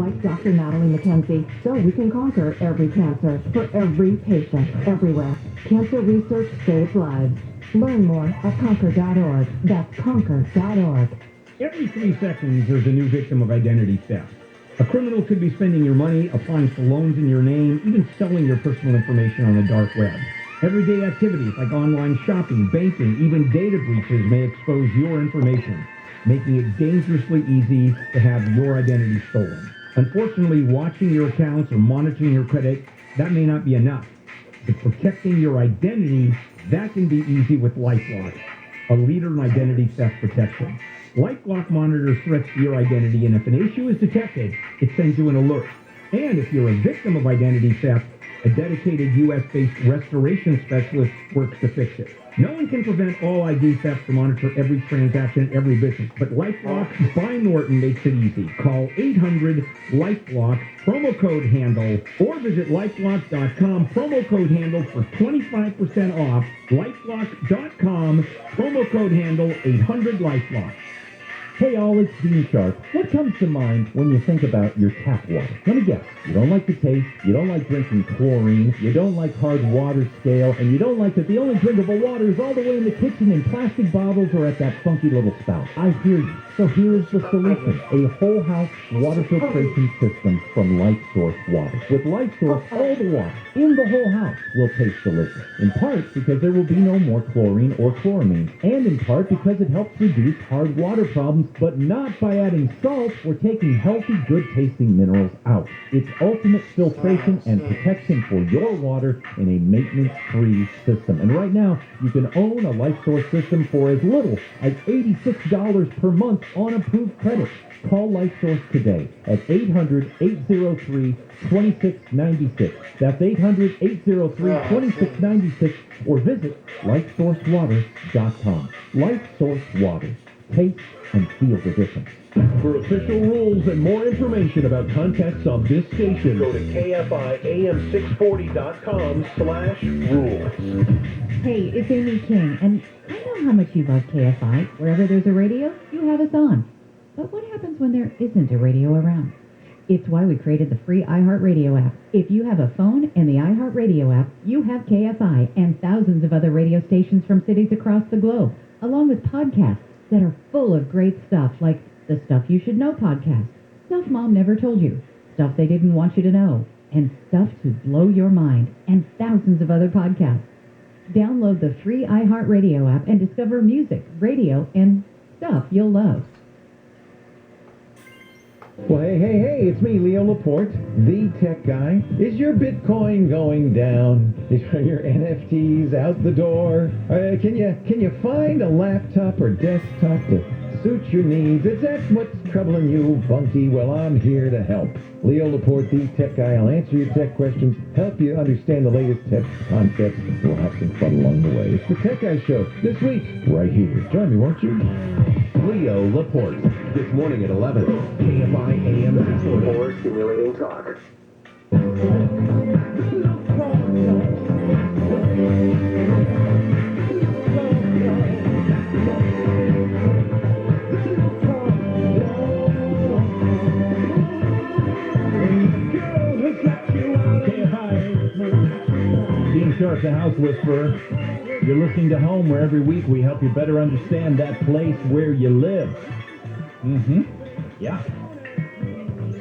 Like Dr. Natalie McKenzie, so we can conquer every cancer for every patient, everywhere. Cancer research saves lives. Learn more at conquer.org. That's conquer.org. Every 3 seconds, there's a new victim of identity theft. A criminal could be spending your money, applying for loans in your name, even selling your personal information on the dark web. Everyday activities like online shopping, banking, even data breaches may expose your information, making it dangerously easy to have your identity stolen. Unfortunately, watching your accounts or monitoring your credit, that may not be enough. But protecting your identity, that can be easy with LifeLock, a leader in identity theft protection. LifeLock monitors threats to your identity, and if an issue is detected, it sends you an alert. And if you're a victim of identity theft, a dedicated U.S.-based restoration specialist works to fix it. No one can prevent all ID theft or monitor every transaction, every business, but LifeLock by Norton makes it easy. Call 800-LifeLock, promo code HANDLE, or visit LifeLock.com, promo code HANDLE for 25% off. LifeLock.com, promo code HANDLE, 800-LifeLock. Hey all, it's Dean Sharp. What comes to mind when you think about your tap water? Let me guess. You don't like the taste, you don't like drinking chlorine, you don't like hard water scale, and you don't like that the only drinkable water is all the way in the kitchen in plastic bottles or at that funky little spout. I hear you. So here's the solution. A whole house water filtration system from LifeSource Water. With LifeSource, all the water in the whole house will taste delicious. In part because there will be no more chlorine or chloramine, and in part because it helps reduce hard water problems, but not by adding salt or taking healthy, good-tasting minerals out. It's ultimate filtration and protection for your water in a maintenance-free system. And right now, you can own a LifeSource system for as little as $86 per month on approved credit. Call LifeSource today at 800-803-2696. That's 800-803-2696, or visit LifeSourceWater.com. LifeSource Water. Taste and feel the difference. For official rules and more information about contests on this station, go to KFIAM640.com/rules. Hey, it's Amy King, and I know how much you love KFI. Wherever there's a radio, you have us on. But what happens when there isn't a radio around? It's why we created the free iHeartRadio app. If you have a phone and the iHeartRadio app, you have KFI and thousands of other radio stations from cities across the globe, along with podcasts that are full of great stuff like the Stuff You Should Know podcast, stuff Mom never told you, stuff they didn't want you to know, and stuff to blow your mind, and thousands of other podcasts. Download the free iHeartRadio app and discover music, radio, and stuff you'll love. Well, hey, it's me, Leo Laporte, the tech guy. Is your Bitcoin going down? Are your NFTs out the door? Can you find a laptop or desktop to suit your needs? Is that what's troubling you, Bunky? Well, I'm here to help. Leo Laporte, the tech guy. I'll answer your tech questions, help you understand the latest tech concepts. We'll have some fun along the way. It's the Tech Guy Show this week, right here. Join me, won't you? Leo Laporte, this morning at 11. KFI AM 640. More stimulating talk. Dean Sharp, the House Whisperer. You're listening to Home, where every week we help you better understand that place where you live. Yeah.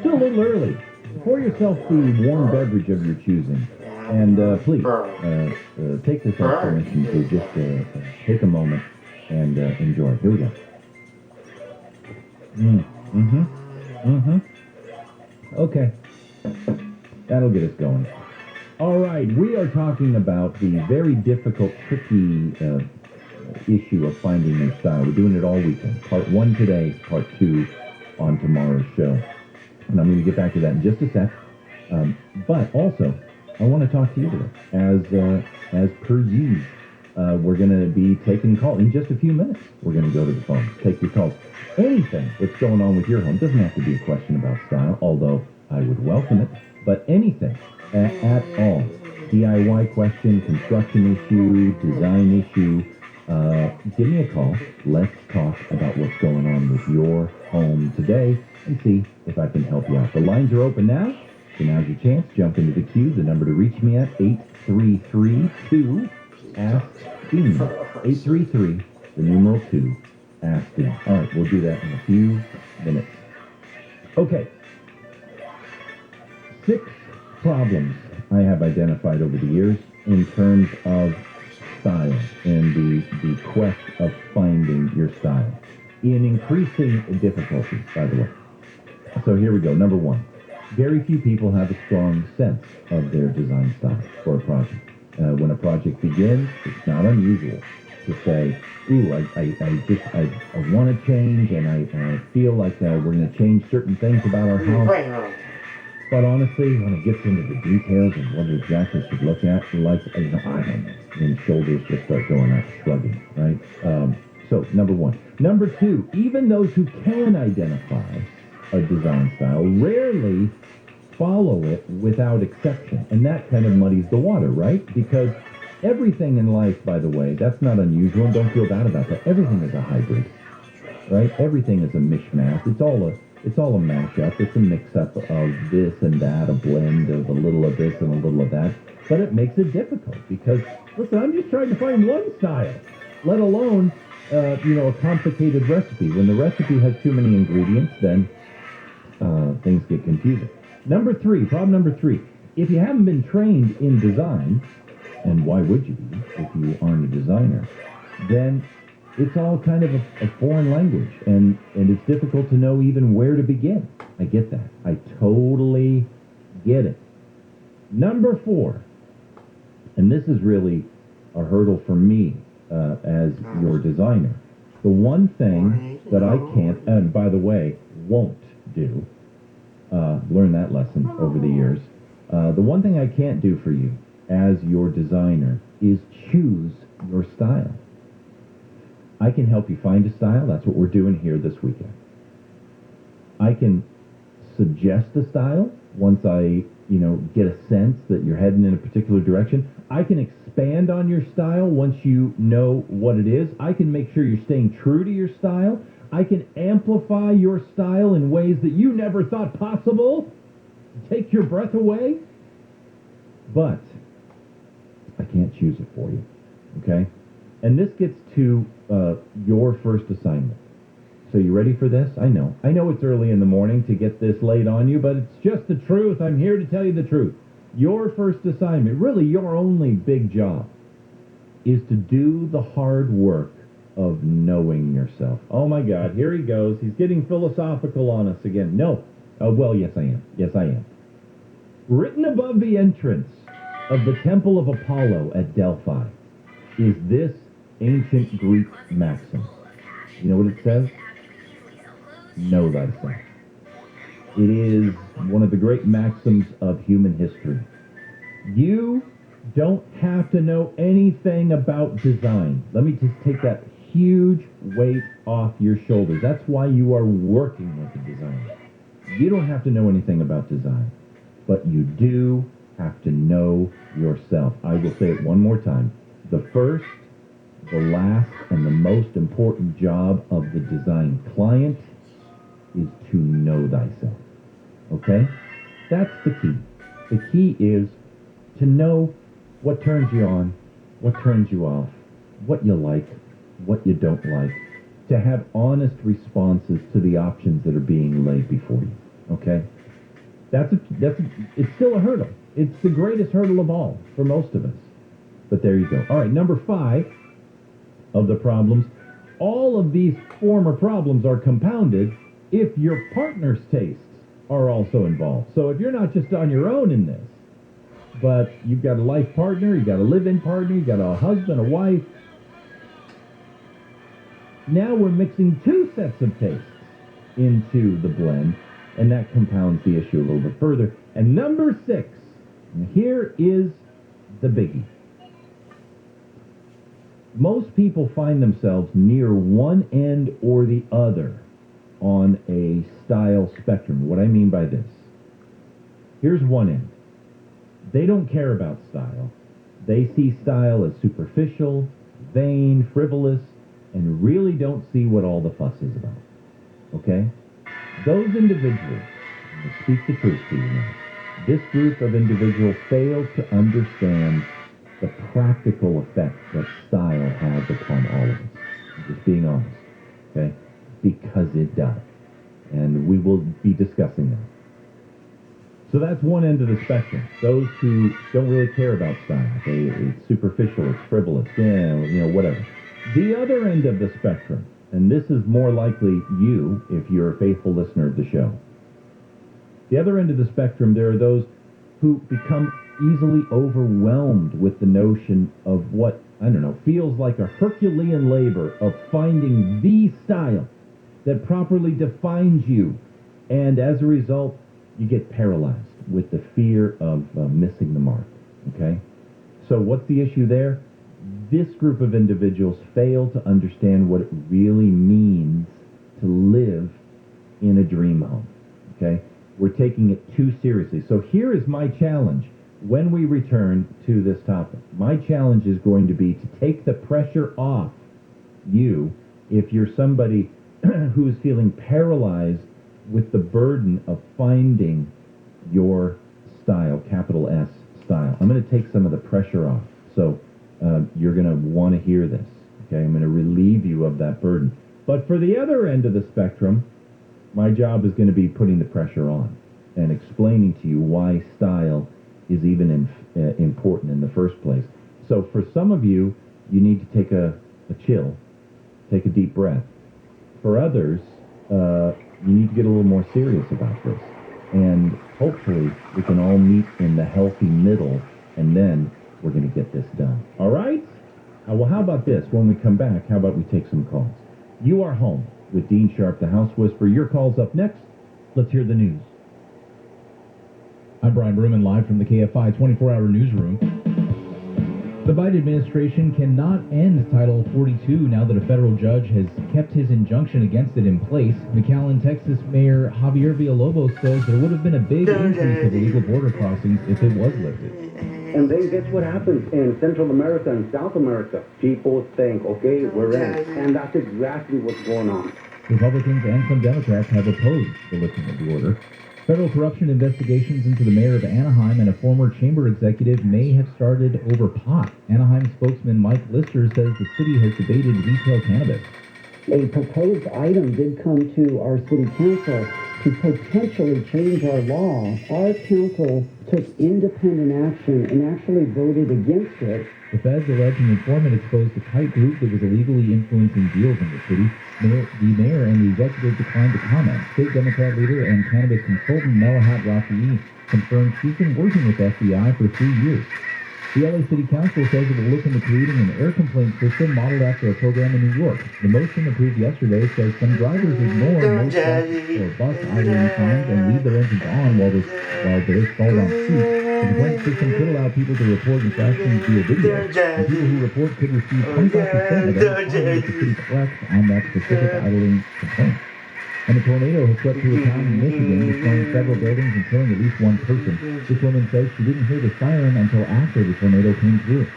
Still a little early. Pour yourself the warm beverage of your choosing. And please, take this explanation to just take a moment and enjoy. Here we go. Okay. That'll get us going. All right, we are talking about the very difficult, tricky issue of finding your style. We're doing it all weekend. Part 1 today, part 2 on tomorrow's show. And I'm going to get back to that in just a sec. But also, I want to talk to you today. As per usual, we're going to be taking calls. In just a few minutes, we're going to go to the phone, take your calls. Anything that's going on with your home doesn't have to be a question about style, although I would welcome it. But anything at all, DIY question, construction issue, design issue, give me a call. Let's talk about what's going on with your home today and see if I can help you out. The lines are open now, so now's your chance. Jump into the queue. The number to reach me at 833-2-ASK-DEAN. 833, the numeral 2, Ask Dean. All right, we'll do that in a few minutes. Okay. 6 problems I have identified over the years in terms of style and the quest of finding your style in increasing difficulty, by the way. So here we go. Number 1. Very few people have a strong sense of their design style for a project. When a project begins, it's not unusual to say, ooh, I want to change, and I feel like we're going to change certain things about our house. But honestly, when it gets into the details of what it exactly should look at, like, I don't know, and shoulders just start going up, shrugging, right? So, number 1. Number 2, even those who can identify a design style rarely follow it without exception. And that kind of muddies the water, right? Because everything in life, by the way, that's not unusual, and don't feel bad about that. Everything is a hybrid, right? Everything is a mishmash. It's all a mashup. It's a mix-up of this and that, a blend of a little of this and a little of that. But it makes it difficult because, listen, I'm just trying to find one style, let alone, a complicated recipe. When the recipe has too many ingredients, then things get confusing. Problem number 3. If you haven't been trained in design, and why would you be if you aren't a designer, then it's all kind of a foreign language, and it's difficult to know even where to begin. I get that. I totally get it. Number 4, and this is really a hurdle for me as your designer. The one thing that I can't, and by the way, won't do, learn that lesson over the years, the one thing I can't do for you as your designer is choose your style. I can help you find a style. That's what we're doing here this weekend. I can suggest a style once I, get a sense that you're heading in a particular direction. I can expand on your style once you know what it is. I can make sure you're staying true to your style. I can amplify your style in ways that you never thought possible. Take your breath away. But I can't choose it for you. Okay? And this gets to your first assignment. So you ready for this? I know it's early in the morning to get this laid on you, but it's just the truth. I'm here to tell you the truth. Your first assignment, really your only big job, is to do the hard work of knowing yourself. Oh my God, here he goes. He's getting philosophical on us again. No. Well, yes I am. Yes I am. Written above the entrance of the Temple of Apollo at Delphi is this ancient Greek maxim. You know what it says? Know thyself. It is one of the great maxims of human history. You don't have to know anything about design. Let me just take that huge weight off your shoulders. That's why you are working with a designer. You don't have to know anything about design, but you do have to know yourself. I will say it one more time. The first, the last, and the most important job of the design client is to know thyself. Okay? That's the key. The key is to know what turns you on, what turns you off, what you like, what you don't like, to have honest responses to the options that are being laid before you. Okay? It's still a hurdle. It's the greatest hurdle of all for most of us. But there you go. All right, number 5 of the problems. All of these former problems are compounded if your partner's tastes are also involved. So if you're not just on your own in this, but you've got a life partner, you've got a live-in partner, you've got a husband, a wife, now we're mixing 2 sets of tastes into the blend, and that compounds the issue a little bit further. And number 6, and here is the biggie. Most people find themselves near one end or the other on a style spectrum. What I mean by this, here's one end. They don't care about style. They see style as superficial, vain, frivolous, and really don't see what all the fuss is about. Okay? Those individuals, I speak the truth to you now, this group of individuals failed to understand the practical effect that style has upon all of us. I'm just being honest, okay? Because it does. And we will be discussing that. So that's one end of the spectrum. Those who don't really care about style. It's superficial, it's frivolous, whatever. The other end of the spectrum, and this is more likely you if you're a faithful listener of the show. The other end of the spectrum, there are those who become easily overwhelmed with the notion of what, feels like a Herculean labor of finding the style that properly defines you. And as a result, you get paralyzed with the fear of missing the mark, okay? So what's the issue there? This group of individuals fail to understand what it really means to live in a dream home, okay? We're taking it too seriously. So here is my challenge when we return to this topic. My challenge is going to be to take the pressure off you if you're somebody who is feeling paralyzed with the burden of finding your style, capital S style. I'm going to take some of the pressure off. So you're going to want to hear this. Okay, I'm going to relieve you of that burden. But for the other end of the spectrum, my job is going to be putting the pressure on and explaining to you why style is even important in the first place. So for some of you, you need to take a chill, take a deep breath. For others, you need to get a little more serious about this. And hopefully we can all meet in the healthy middle, and then we're going to get this done. All right? Well, how about this? When we come back, how about we take some calls? You are home with Dean Sharp, the House Whisperer. Your call's up next. Let's hear the news. I'm Brian Berman, live from the KFI 24-hour newsroom. The Biden administration cannot end Title 42 now that a federal judge has kept his injunction against it in place. McAllen, Texas Mayor Javier Villalobos says there would have been a big increase of illegal border crossings if it was lifted. And then guess what happens in Central America and South America? People think, okay, we're in. And that's exactly what's going on. Republicans and some Democrats have opposed the lifting of the order. Federal corruption investigations into the mayor of Anaheim and a former chamber executive may have started over pot. Anaheim spokesman Mike Lister says the city has debated retail cannabis. A proposed item did come to our city council to potentially change our law. Our council took independent action and actually voted against it. The feds allege an informant exposed a tight group that was illegally influencing deals in the city. The mayor and the executive declined to comment. State Democrat leader and cannabis consultant Melahat Rafi'i confirmed she's been working with FBI for 3 years. The LA City Council says it will look into creating an air complaint system modeled after a program in New York. The motion approved yesterday says some drivers ignore no truck or bus idling signs and leave their engines on while they're stalled on seats. The complaint system could allow people to report infractions via video, and people who report could receive 25% of any fine that the city collects on that specific idling complaint. And a tornado has swept through a town in Michigan, destroying several buildings and killing at least one person. This woman says she didn't hear the siren until after the tornado came through.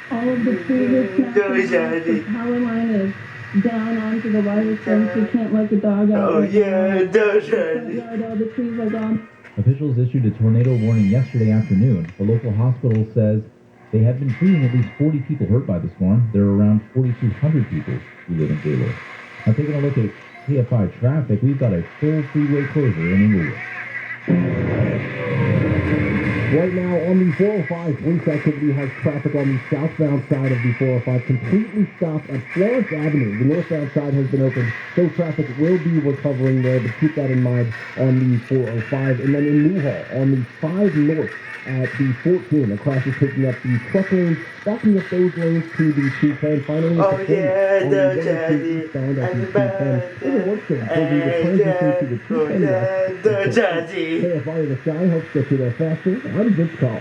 All of the previous snaps, the power line is down onto the wireless fence. You can't let the dog out. All the trees are gone. Officials issued a tornado warning yesterday afternoon. The local hospital says they have been treating at least 40 people hurt by the storm. There are around 4,200 people who live in Gaylord. Now taking a look at KFI traffic, we've got a full freeway closure in Inglewood. Right now on the 405, police activity has traffic on the southbound side of the 405 completely stopped at Florence Avenue. The northbound side has been opened, so traffic will be recovering there, but keep that in mind on the 405. And then in Newhall, on the 5 north at the 14, a crash is picking up the truck lanes, backing up those lanes to the 210. Finally, on the 102 eastbound at the 210. In the work zone, taking the transition to the 210 west. KFI the Sky helps get you there faster. I'm Vince Call.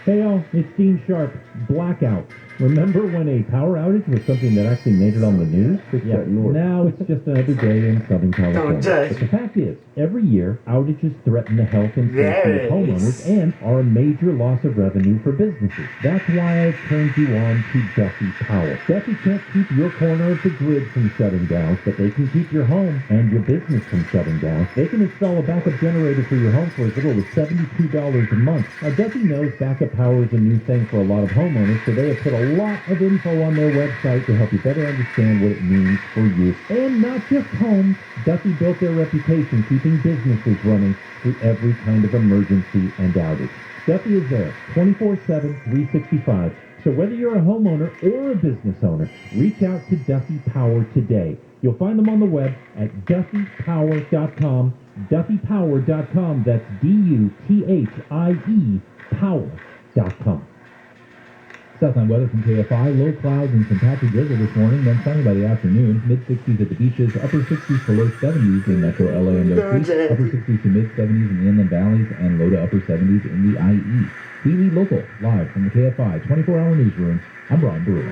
Hey all, it's Dean Sharp. Blackout. Remember when a power outage was something that actually made it on the news? Yeah, now it's just another day in Southern California. But the fact is, every year, outages threaten the health and safety of homeowners and are a major loss of revenue for businesses. That's why I've turned you on to Duffy Power. Duffy can't keep your corner of the grid from shutting down, but they can keep your home and your business from shutting down. They can install a backup generator for your home for as little as $72 a month. Now, Duffy knows backup power is a new thing for a lot of homeowners, so they have put a lot of info on their website to help you better understand what it means for you. And not just homes. Duffy built their reputation keeping businesses running through every kind of emergency and outage. Duffy is there 24/7, 365. So whether you're a homeowner or a business owner, reach out to Duffy Power today. You'll find them on the web at duffypower.com. duffypower.com. That's DUTHIE power.com. Southland weather from KFI. Low clouds and some patchy drizzle this morning, then sunny by the afternoon. Mid-60s at the beaches, upper 60s to low 70s in metro LA and OC, upper 60s to mid-70s in the inland valleys, and low to upper 70s in the IE. TV Local, live from the KFI 24-hour newsroom. I'm Brian Brewer.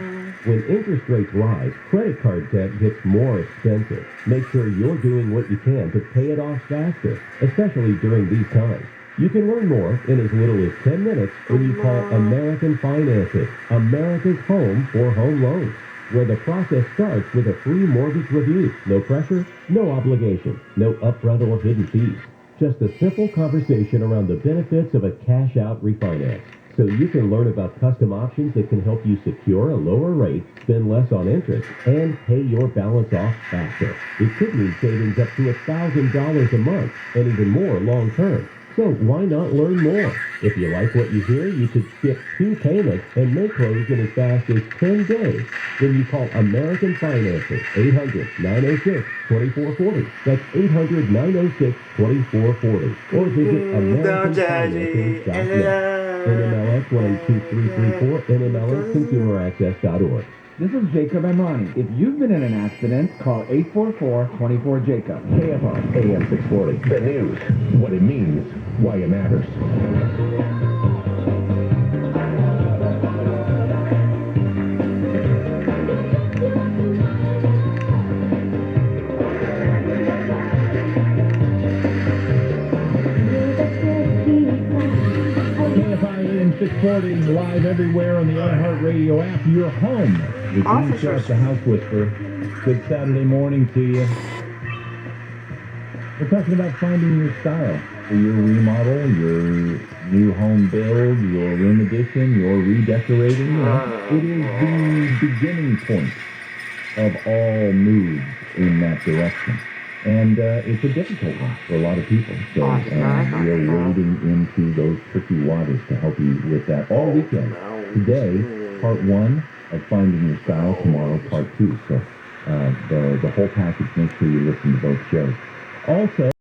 When interest rates rise, credit card debt gets more expensive. Make sure you're doing what you can to pay it off faster, especially during these times. You can learn more in as little as 10 minutes when you call American Finances, America's home for home loans, where the process starts with a free mortgage review. No pressure, no obligation, no upfront or hidden fees. Just a simple conversation around the benefits of a cash-out refinance. So you can learn about custom options that can help you secure a lower rate, spend less on interest, and pay your balance off faster. It could mean savings up to $1,000 a month, and even more long-term. So why not learn more? If you like what you hear, you could skip 2 payments and may close in as fast as 10 days. When you call American Finances, 800-906-2440. That's 800-906-2440. Or visit AmericanFinances.net. NMLS 182334, NMLSConsumerAccess.org. This is Jacob Amrani. If you've been in an accident, call 844-24-JACOB. KFI AM 640. The news, what it means, why it matters. KFI AM 640, live everywhere on the iHeartRadio app. Your home. With Dean Sharp, the House Whisperer. Good Saturday morning to you. We're talking about finding your style for your remodel, your new home build, your room addition, your redecorating. You know, it is the beginning point of all moves in that direction. And it's a difficult one for a lot of people. So we are wading into those tricky waters to help you with that all weekend. Today, part 1 of Finding Your Style. Tomorrow, part 2. So the whole package, make sure you listen to both shows. Also,